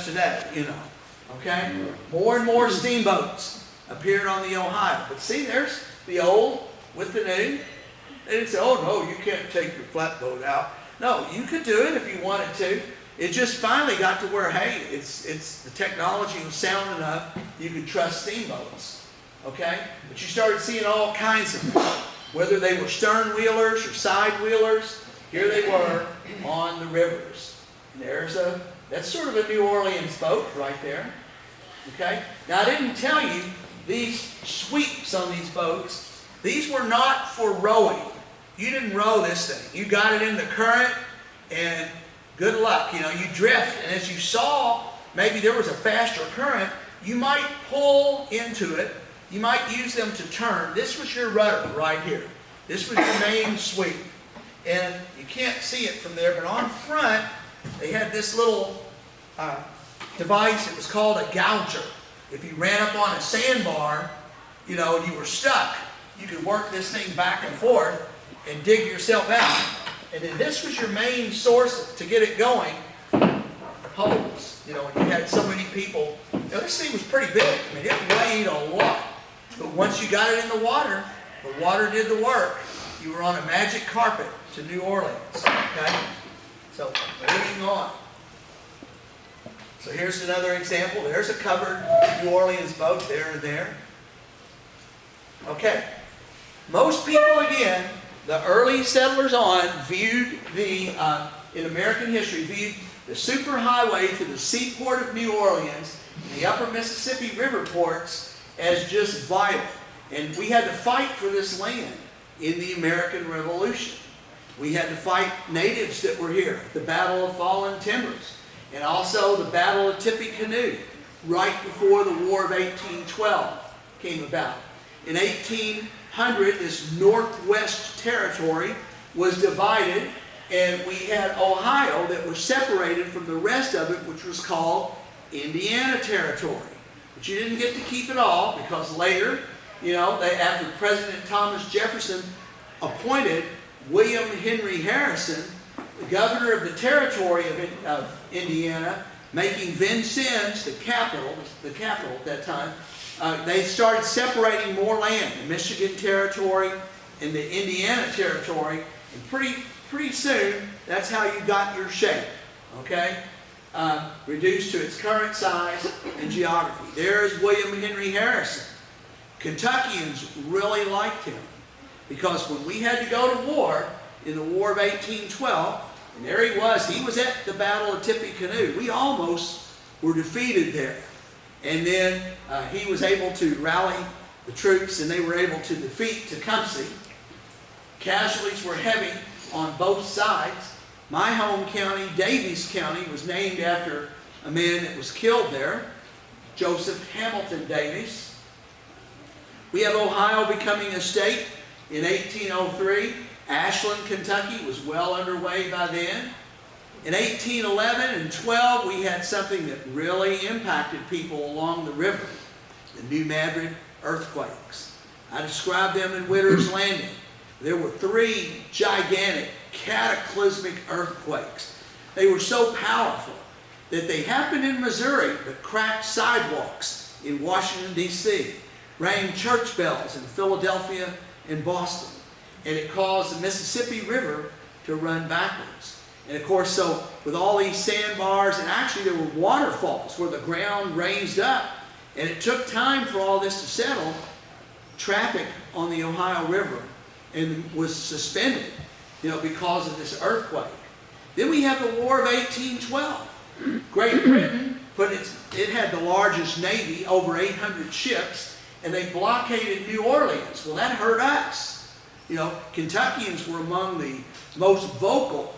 today, you know. Okay? More and more steamboats appeared on the Ohio. But see, there's the old with the new. They didn't say, oh no, you can't take your flatboat out. No, you could do it if you wanted to. It just finally got to where, hey, the technology was sound enough, you could trust steamboats. Okay? But you started seeing all kinds of them. Whether they were stern wheelers or side wheelers, here they were on the rivers. And that's sort of a New Orleans boat right there. Okay? Now I didn't tell you, these sweeps on these boats, these were not for rowing. You didn't row this thing. You got it in the current and good luck. You know, you drift, and as you saw, maybe there was a faster current, you might pull into it. You might use them to turn. This was your rudder right here. This was your main sweep. And you can't see it from there, but on front, they had this little device. It was called a gouger. If you ran up on a sandbar, you know, and you were stuck, you could work this thing back and forth and dig yourself out. And then this was your main source to get it going, poles. You know, when you had so many people. Now, this thing was pretty big. I mean, it weighed a lot. But once you got it in the water did the work. You were on a magic carpet to New Orleans. Okay? So, moving on. So here's another example. There's a covered New Orleans boat there and there. Okay. Most people, again, the early settlers on viewed in American history, viewed the superhighway to the seaport of New Orleans and the upper Mississippi River ports as just vital. And we had to fight for this land in the American Revolution. We had to fight natives that were here, the Battle of Fallen Timbers, and also the Battle of Tippecanoe, right before the War of 1812 came about. In 1800, this Northwest Territory was divided, and we had Ohio that was separated from the rest of it, which was called Indiana Territory. But you didn't get to keep it all, because later, you know, after President Thomas Jefferson appointed William Henry Harrison, the governor of the territory of Indiana, making Vincennes the capital at that time, they started separating more land, the Michigan Territory and the Indiana Territory, and pretty soon, that's how you got your shape, okay? Reduced to its current size and geography. There's William Henry Harrison. Kentuckians really liked him because when we had to go to war, in the War of 1812, and there he was at the Battle of Tippecanoe. We almost were defeated there. And then he was able to rally the troops, and they were able to defeat Tecumseh. Casualties were heavy on both sides. My home county, Daviess County, was named after a man that was killed there, Joseph Hamilton Daviess. We have Ohio becoming a state in 1803. Ashland, Kentucky was well underway by then. In 1811 and 12, we had something that really impacted people along the river, the New Madrid earthquakes. I described them in Witter's Landing. There were 3 gigantic, cataclysmic earthquakes. They were so powerful that they happened in Missouri, but cracked sidewalks in Washington, D.C., rang church bells in Philadelphia and Boston, and it caused the Mississippi River to run backwards. And of course, so with all these sandbars, and actually there were waterfalls where the ground raised up, and it took time for all this to settle, traffic on the Ohio River and was suspended, you know, because of this earthquake. Then we have the War of 1812. Great Britain it had the largest navy, over 800 ships, and they blockaded New Orleans. Well, that hurt us. You know, Kentuckians were among the most vocal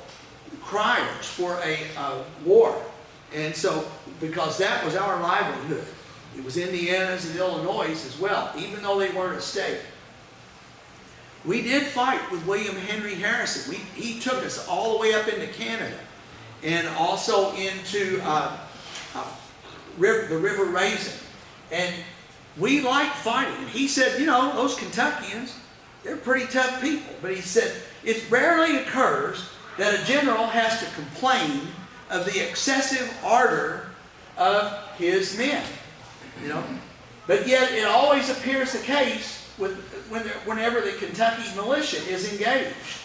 criers for a war. And so, because that was our livelihood. It was Indiana's and Illinois as well, even though they weren't a state. We did fight with William Henry Harrison. He took us all the way up into Canada and also into the River Raisin. And we liked fighting. And he said, you know, those Kentuckians, they're pretty tough people. But he said, it rarely occurs that a general has to complain of the excessive ardor of his men. You know, but yet it always appears the case with whenever the Kentucky militia is engaged.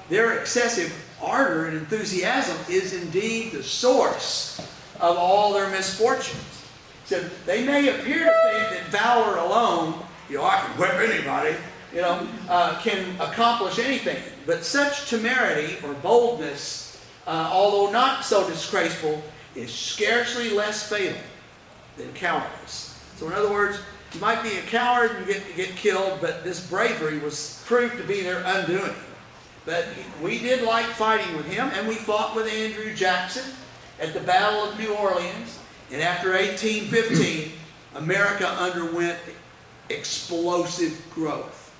Their excessive ardor and enthusiasm is indeed the source of all their misfortunes. So they may appear to think that valor alone, I can whip anybody, can accomplish anything. But such temerity or boldness, although not so disgraceful, is scarcely less fatal than cowardice. So in other words, you might be a coward and get killed, but this bravery was proved to be their undoing. But we did like fighting with him, and we fought with Andrew Jackson at the Battle of New Orleans. And after 1815, America underwent explosive growth.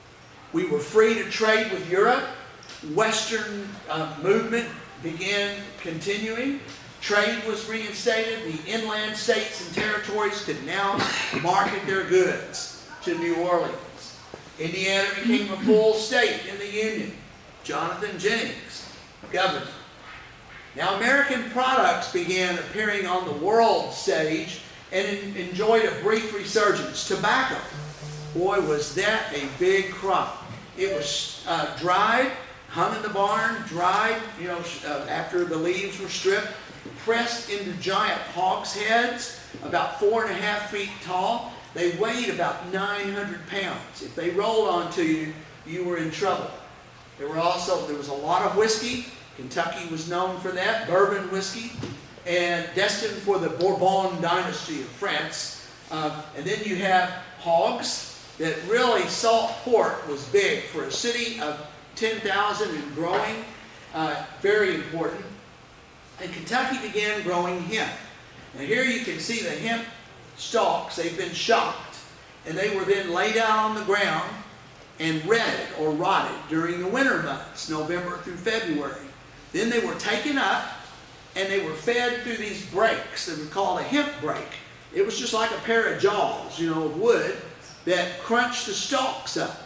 We were free to trade with Europe. Western movement began continuing. Trade was reinstated. The inland states and territories could now market their goods to New Orleans. Indiana became a full state in the Union. Jonathan Jennings, governor. Now American products began appearing on the world stage and enjoyed a brief resurgence. Tobacco, boy, was that a big crop. It was dried, hung in the barn, dried, after the leaves were stripped, pressed into giant hogsheads, about 4.5 feet tall. They weighed about 900 pounds. If they rolled onto you, you were in trouble. There was a lot of whiskey. Kentucky was known for that, bourbon whiskey, and destined for the Bourbon dynasty of France. And then you have hogs, that really salt pork was big for a city of 10,000 and growing, very important. And Kentucky began growing hemp. Now here you can see the hemp stalks. They've been shocked, and they were then laid out on the ground and retted or rotted during the winter months, November through February. Then they were taken up and they were fed through these brakes that were called a hemp brake. It was just like a pair of jaws, of wood that crunched the stalks up.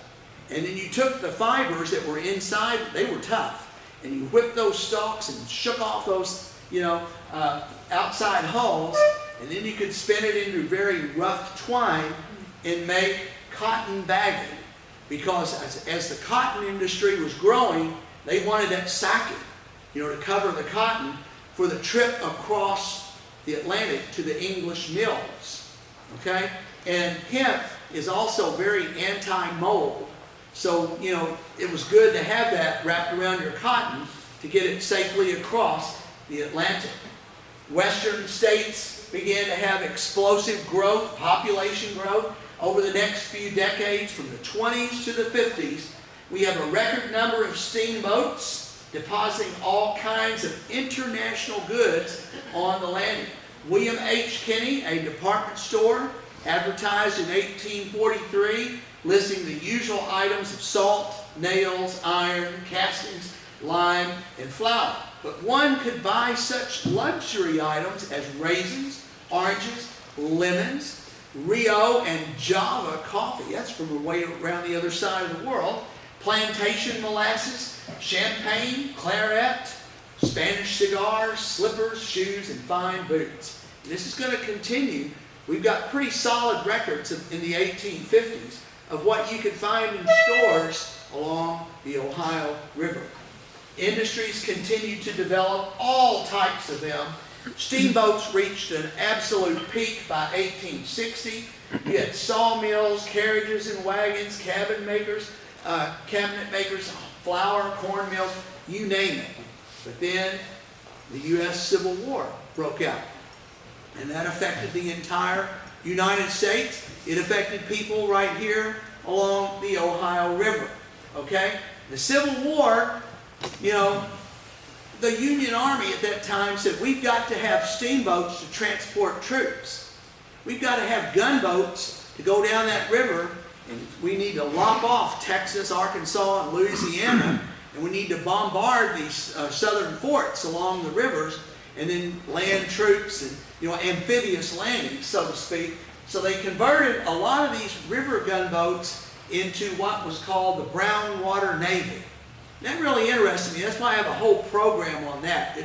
And then you took the fibers that were inside, they were tough, and you whipped those stalks and shook off those, outside hulls, and then you could spin it into very rough twine and make cotton bagging. Because as the cotton industry was growing, they wanted that sacking, to cover the cotton for the trip across the Atlantic to the English mills. Okay? And hemp is also very anti-mold. So, it was good to have that wrapped around your cotton to get it safely across the Atlantic. Western states began to have explosive growth, population growth. Over the next few decades, from the 20s to the 50s, we have a record number of steamboats depositing all kinds of international goods on the landing. William H. Kinney, a department store, advertised in 1843, listing the usual items of salt, nails, iron, castings, lime, and flour. But one could buy such luxury items as raisins, oranges, lemons, Rio and Java coffee. That's from way around the other side of the world. Plantation molasses, champagne, claret, Spanish cigars, slippers, shoes, and fine boots. And this is going to continue. We've got pretty solid records in the 1850s of what you could find in stores along the Ohio River. Industries continued to develop, all types of them. Steamboats reached an absolute peak by 1860. You had sawmills, carriages and wagons, cabinet makers, flour, corn mills, you name it. But then the U.S. Civil War broke out. And that affected the entire United States. It affected people right here along the Ohio River. Okay? The Civil War, the Union Army at that time said, we've got to have steamboats to transport troops. We've got to have gunboats to go down that river, and we need to lop off Texas, Arkansas, and Louisiana, and we need to bombard these southern forts along the rivers, and then land troops and amphibious landings, so to speak. So they converted a lot of these river gunboats into what was called the Brown Water Navy. That really interested me. That's why I have a whole program on that.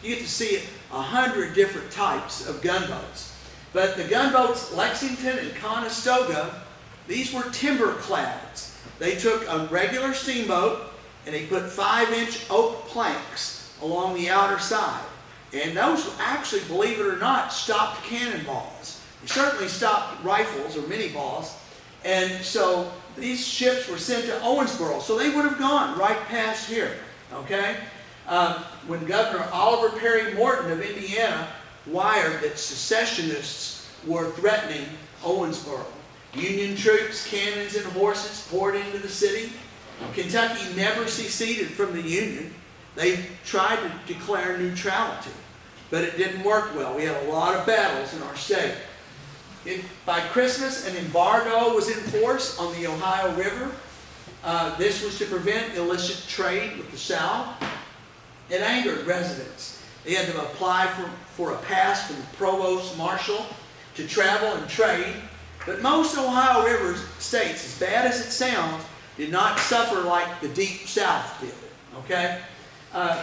You get to see 100 different types of gunboats. But the gunboats, Lexington and Conestoga, these were timber clads. They took a regular steamboat and they put 5-inch oak planks along the outer side. And those actually, believe it or not, stopped cannonballs. They certainly stopped rifles or mini balls. And so these ships were sent to Owensboro. So they would have gone right past here, okay? When Governor Oliver Perry Morton of Indiana wired that secessionists were threatening Owensboro, Union troops, cannons, and horses poured into the city. Kentucky never seceded from the Union. They tried to declare neutrality, but it didn't work well. We had a lot of battles in our state. By Christmas, an embargo was in force on the Ohio River. This was to prevent illicit trade with the South. It angered residents. They had to apply for a pass from the provost marshal to travel and trade. But most Ohio River states, as bad as it sounds, did not suffer like the Deep South did, okay?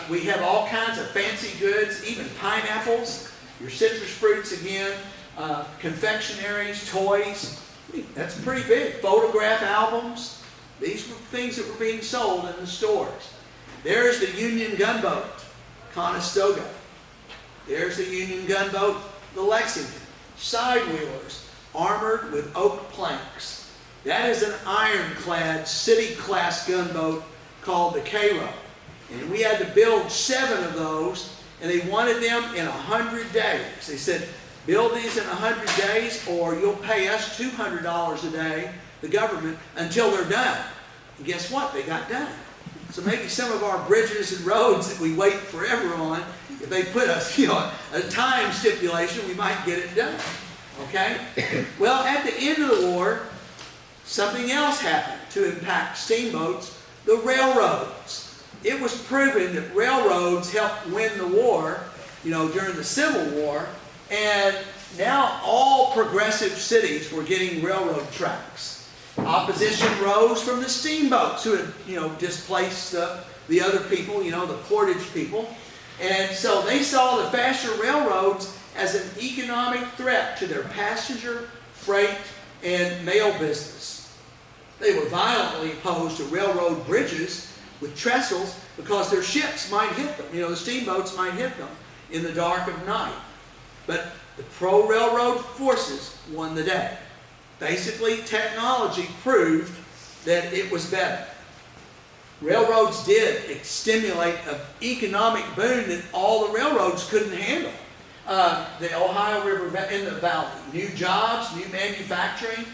We have all kinds of fancy goods, even pineapples, your citrus fruits again, confectionaries, toys. That's pretty big. Photograph albums. These were things that were being sold in the stores. There's the Union gunboat, Conestoga. There's the Union gunboat, the Lexington. Side wheelers, armored with oak planks. That is an ironclad city-class gunboat called the Cairo. And we had to build 7 of those, and they wanted them in 100 days. They said, build these in 100 days, or you'll pay us $200 a day, the government, until they're done. And guess what? They got done. So maybe some of our bridges and roads that we wait forever on, if they put us, a time stipulation, we might get it done. Okay? Well, at the end of the war, something else happened to impact steamboats, the railroads. It was proven that railroads helped win the war, during the Civil War, and now all progressive cities were getting railroad tracks. Opposition rose from the steamboats who had, displaced the other people, the portage people. And so they saw the faster railroads as an economic threat to their passenger, freight, and mail business. They were violently opposed to railroad bridges with trestles because their ships might hit them. The steamboats might hit them in the dark of night. But the pro-railroad forces won the day. Basically, technology proved that it was better. Railroads did stimulate an economic boom that all the railroads couldn't handle. The Ohio River in the valley, new jobs, new manufacturing.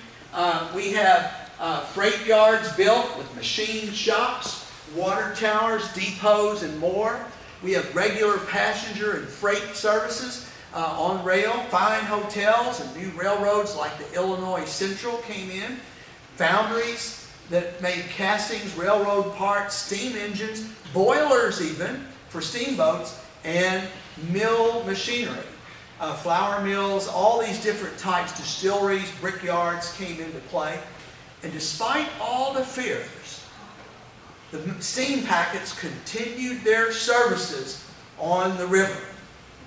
We have freight yards built with machine shops, water towers, depots, and more. We have regular passenger and freight services on rail, fine hotels, and new railroads like the Illinois Central came in. Foundries that made castings, railroad parts, steam engines, boilers even for steamboats, and mill machinery. Flour mills, all these different types, distilleries, brickyards came into play. And despite all the fears, the steam packets continued their services on the river.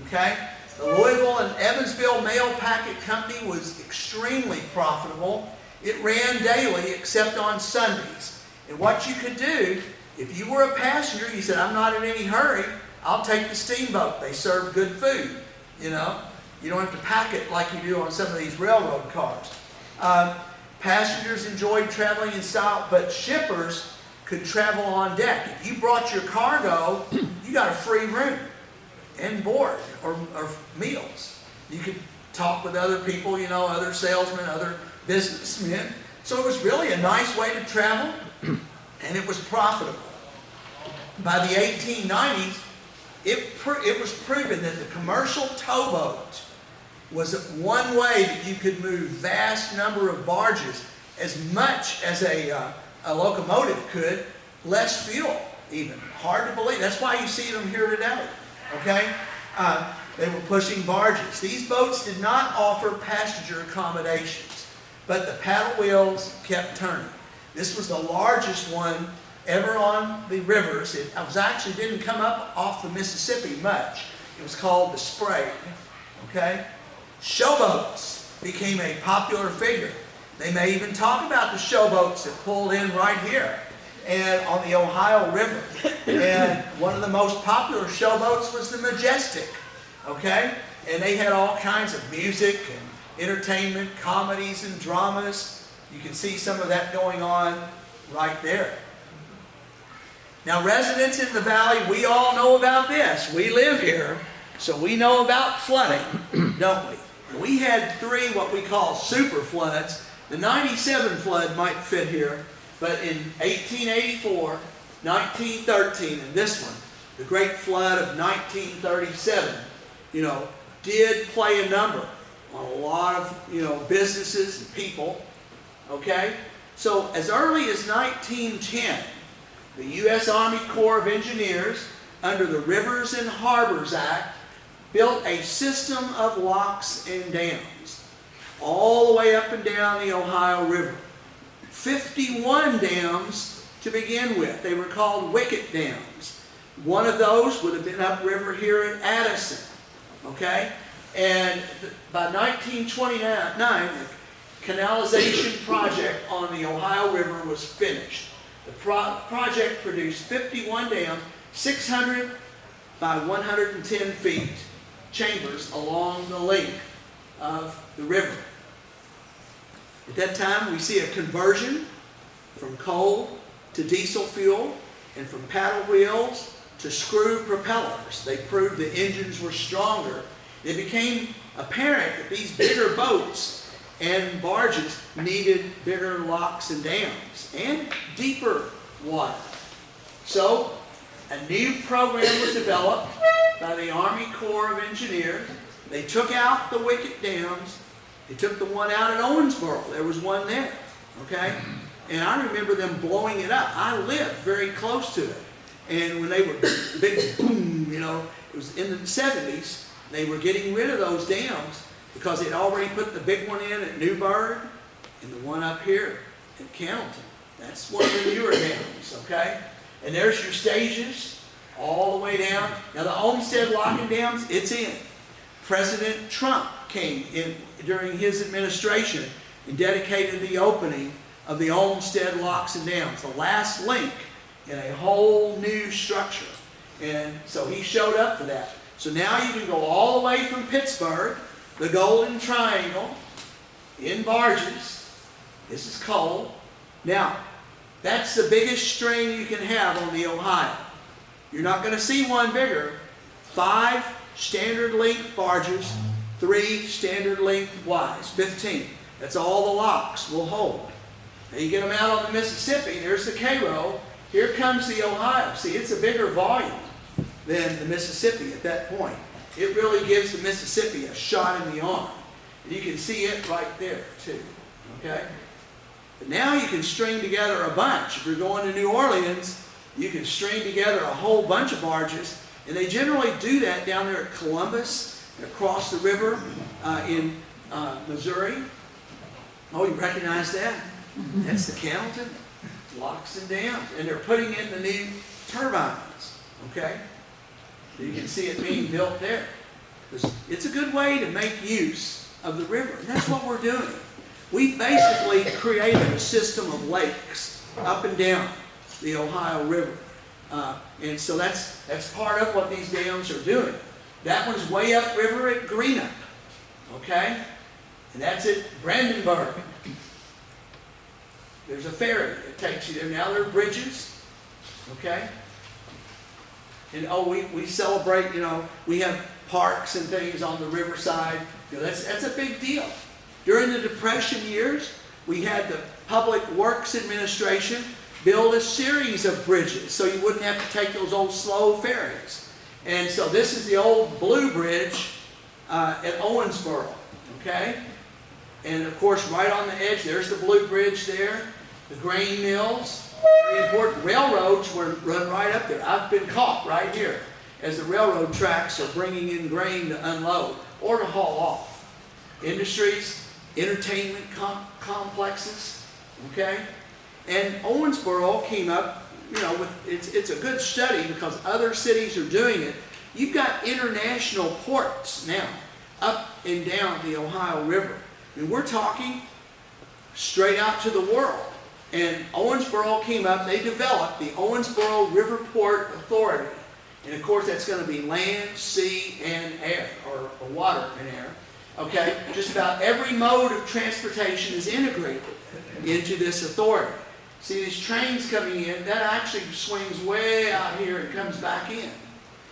Okay? The Louisville and Evansville Mail Packet Company was extremely profitable. It ran daily except on Sundays. And what you could do, if you were a passenger, you said, I'm not in any hurry, I'll take the steamboat. They serve good food, You don't have to pack it like you do on some of these railroad cars. Passengers enjoyed traveling in style, but shippers could travel on deck. If you brought your cargo, you got a free room and board or meals. You could talk with other people, other salesmen, other businessmen. So it was really a nice way to travel, and it was profitable. By the 1890s, it was proven that the commercial towboat was one way that you could move vast number of barges as much as a locomotive could, less fuel even. Hard to believe. That's why you see them here today. Okay? They were pushing barges. These boats did not offer passenger accommodations, but the paddle wheels kept turning. This was the largest one ever on the rivers. It actually didn't come up off the Mississippi much. It was called the Sprague, okay? Showboats became a popular figure. They may even talk about the showboats that pulled in right here and on the Ohio River. And one of the most popular showboats was the Majestic, okay? And they had all kinds of music and entertainment, comedies and dramas. You can see some of that going on right there. Now, residents in the valley, we all know about this. We live here, so we know about flooding, don't we? We had 3 what we call super floods. The 97 flood might fit here, but in 1884, 1913, and this one, the Great Flood of 1937, did play a number on a lot of, businesses and people, okay? So as early as 1910, the U.S. Army Corps of Engineers, under the Rivers and Harbors Act, built a system of locks and dams all the way up and down the Ohio River. 51 dams to begin with. They were called wicket dams. One of those would have been upriver here at Addison, okay? And by 1929, the canalization project on the Ohio River was finished. The project produced 51 dams, 600 by 110 feet chambers along the length of the river. At that time, we see a conversion from coal to diesel fuel and from paddle wheels to screw propellers. They proved the engines were stronger. It became apparent that these bigger boats and barges needed bigger locks and dams and deeper water. So a new program was developed by the Army Corps of Engineers. They took out the wicket dams. They took the one out at Owensboro. There was one there, okay? And I remember them blowing it up. I lived very close to it. And when they were big boom, it was in the 70s, they were getting rid of those dams because they'd already put the big one in at Newburgh and the one up here at Cannelton. That's one of the newer dams, okay? And there's your stages all the way down. Now the Olmsted locking dams, it's in. President Trump came in during his administration and dedicated the opening of the Olmsted locks and dams, the last link in a whole new structure. And so he showed up for that. So now you can go all the way from Pittsburgh, the Golden Triangle, in barges. This is coal. Now, that's the biggest string you can have on the Ohio. You're not going to see one bigger. 5 standard length barges, 3 standard length wides, 15. That's all the locks will hold. Now you get them out on the Mississippi, there's the Cairo. Here comes the Ohio. See, it's a bigger volume than the Mississippi at that point. It really gives the Mississippi a shot in the arm. And you can see it right there, too. Okay? But now you can string together a bunch. If you're going to New Orleans, you can string together a whole bunch of barges. And they generally do that down there at Columbus, across the river in Missouri. Oh, you recognize that? That's the Cannelton locks and dams. And they're putting in the new turbines. Okay? You can see it being built there. It's a good way to make use of the river. And that's what we're doing. We've basically created a system of lakes up and down the Ohio River. And so that's part of what these dams are doing. That one's way upriver at Greenup. Okay? And that's at Brandenburg. There's a ferry that takes you there. Now there are bridges. Okay? And we celebrate, we have parks and things on the riverside. That's a big deal. During the Depression years, we had the Public Works Administration build a series of bridges so you wouldn't have to take those old slow ferries. And so this is the old Blue Bridge at Owensboro, okay? And of course, right on the edge, there's the Blue Bridge there, the grain mills. Very important. Railroads run right up there. I've been caught right here as the railroad tracks are bringing in grain to unload or to haul off. Industries, entertainment complexes, okay? And Owensboro came up, it's a good study because other cities are doing it. You've got international ports now up and down the Ohio River. I mean, we're talking straight out to the world. And Owensboro came up, they developed the Owensboro River Port Authority. And of course that's going to be land, sea, and air, or water and air. Okay? Just about every mode of transportation is integrated into this authority. See these trains coming in, that actually swings way out here and comes back in.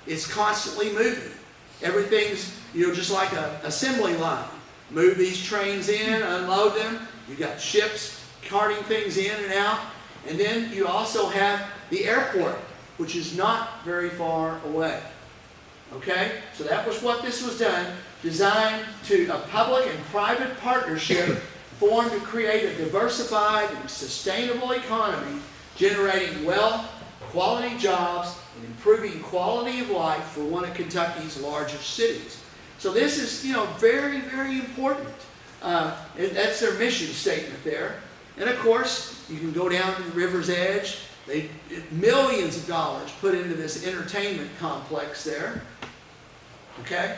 It's constantly moving. Everything's, just like an assembly line. Move these trains in, unload them. You've got ships carting things in and out. And then you also have the airport, which is not very far away. Okay? So that was what this was designed to a public and private partnership formed to create a diversified and sustainable economy, generating wealth, quality jobs, and improving quality of life for one of Kentucky's largest cities. So this is, very, very important. And that's their mission statement there. And of course, you can go down to the river's edge. Millions of dollars put into this entertainment complex there. Okay?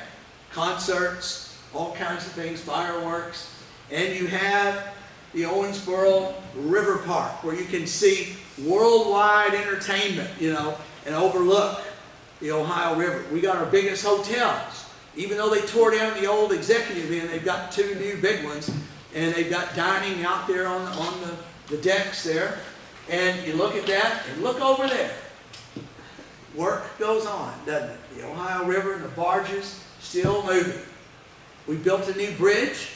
Concerts, all kinds of things, fireworks. And you have the Owensboro River Park, where you can see worldwide entertainment, and overlook the Ohio River. We got our biggest hotels. Even though they tore down the old Executive Inn, they've got 2 new big ones. And they've got dining out there on the decks there. And you look at that, and look over there. Work goes on, doesn't it? The Ohio River and the barges still moving. We built a new bridge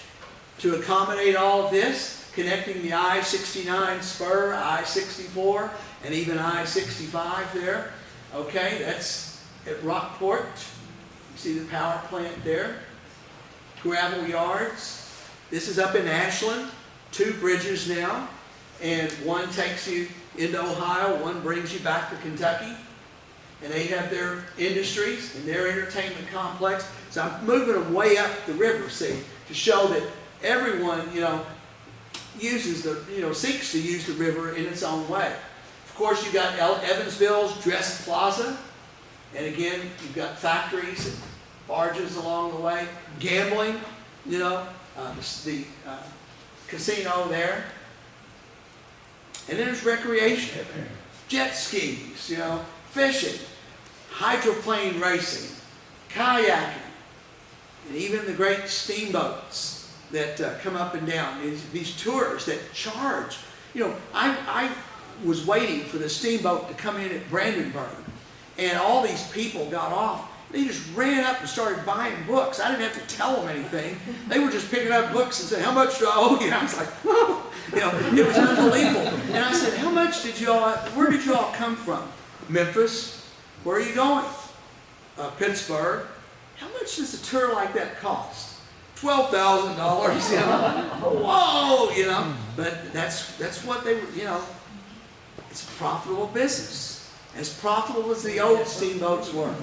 to accommodate all of this, connecting the I-69 spur, I-64, and even I-65 there. Okay, that's at Rockport. You see the power plant there. Gravel yards. This is up in Ashland. 2 bridges now. And one takes you into Ohio, one brings you back to Kentucky. And they have their industries and their entertainment complex. So I'm moving them way up the river, see, to show that everyone, uses seeks to use the river in its own way. Of course, you've got Evansville's Dress Plaza. And again, you've got factories and barges along the way. Gambling, the casino there. And then there's recreation, jet skis, fishing, hydroplane racing, kayaking, and even the great steamboats that come up and down. These tours that charge. I was waiting for the steamboat to come in at Brandenburg, and all these people got off. They just ran up and started buying books. I didn't have to tell them anything. They were just picking up books and saying, "How much do I owe you?" And I was like, "Whoa!" It was unbelievable. And I said, where did you all come from? Memphis. Where are you going? Pittsburgh. How much does a tour like that cost? $12,000. Whoa, But that's what they were. It's a profitable business, as profitable as the old steamboats were.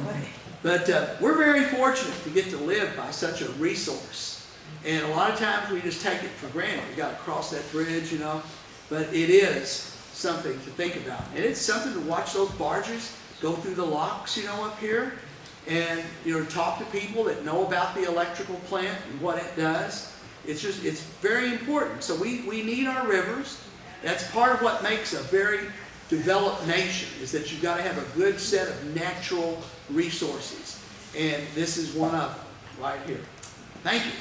But we're very fortunate to get to live by such a resource. And a lot of times we just take it for granted. We've got to cross that bridge, But it is something to think about. And it's something to watch those barges go through the locks, up here. And, talk to people that know about the electrical plant and what it does. It's very important. So we need our rivers. That's part of what makes a very developed nation, is that you've got to have a good set of natural resources. And this is one of them right here. Thank you.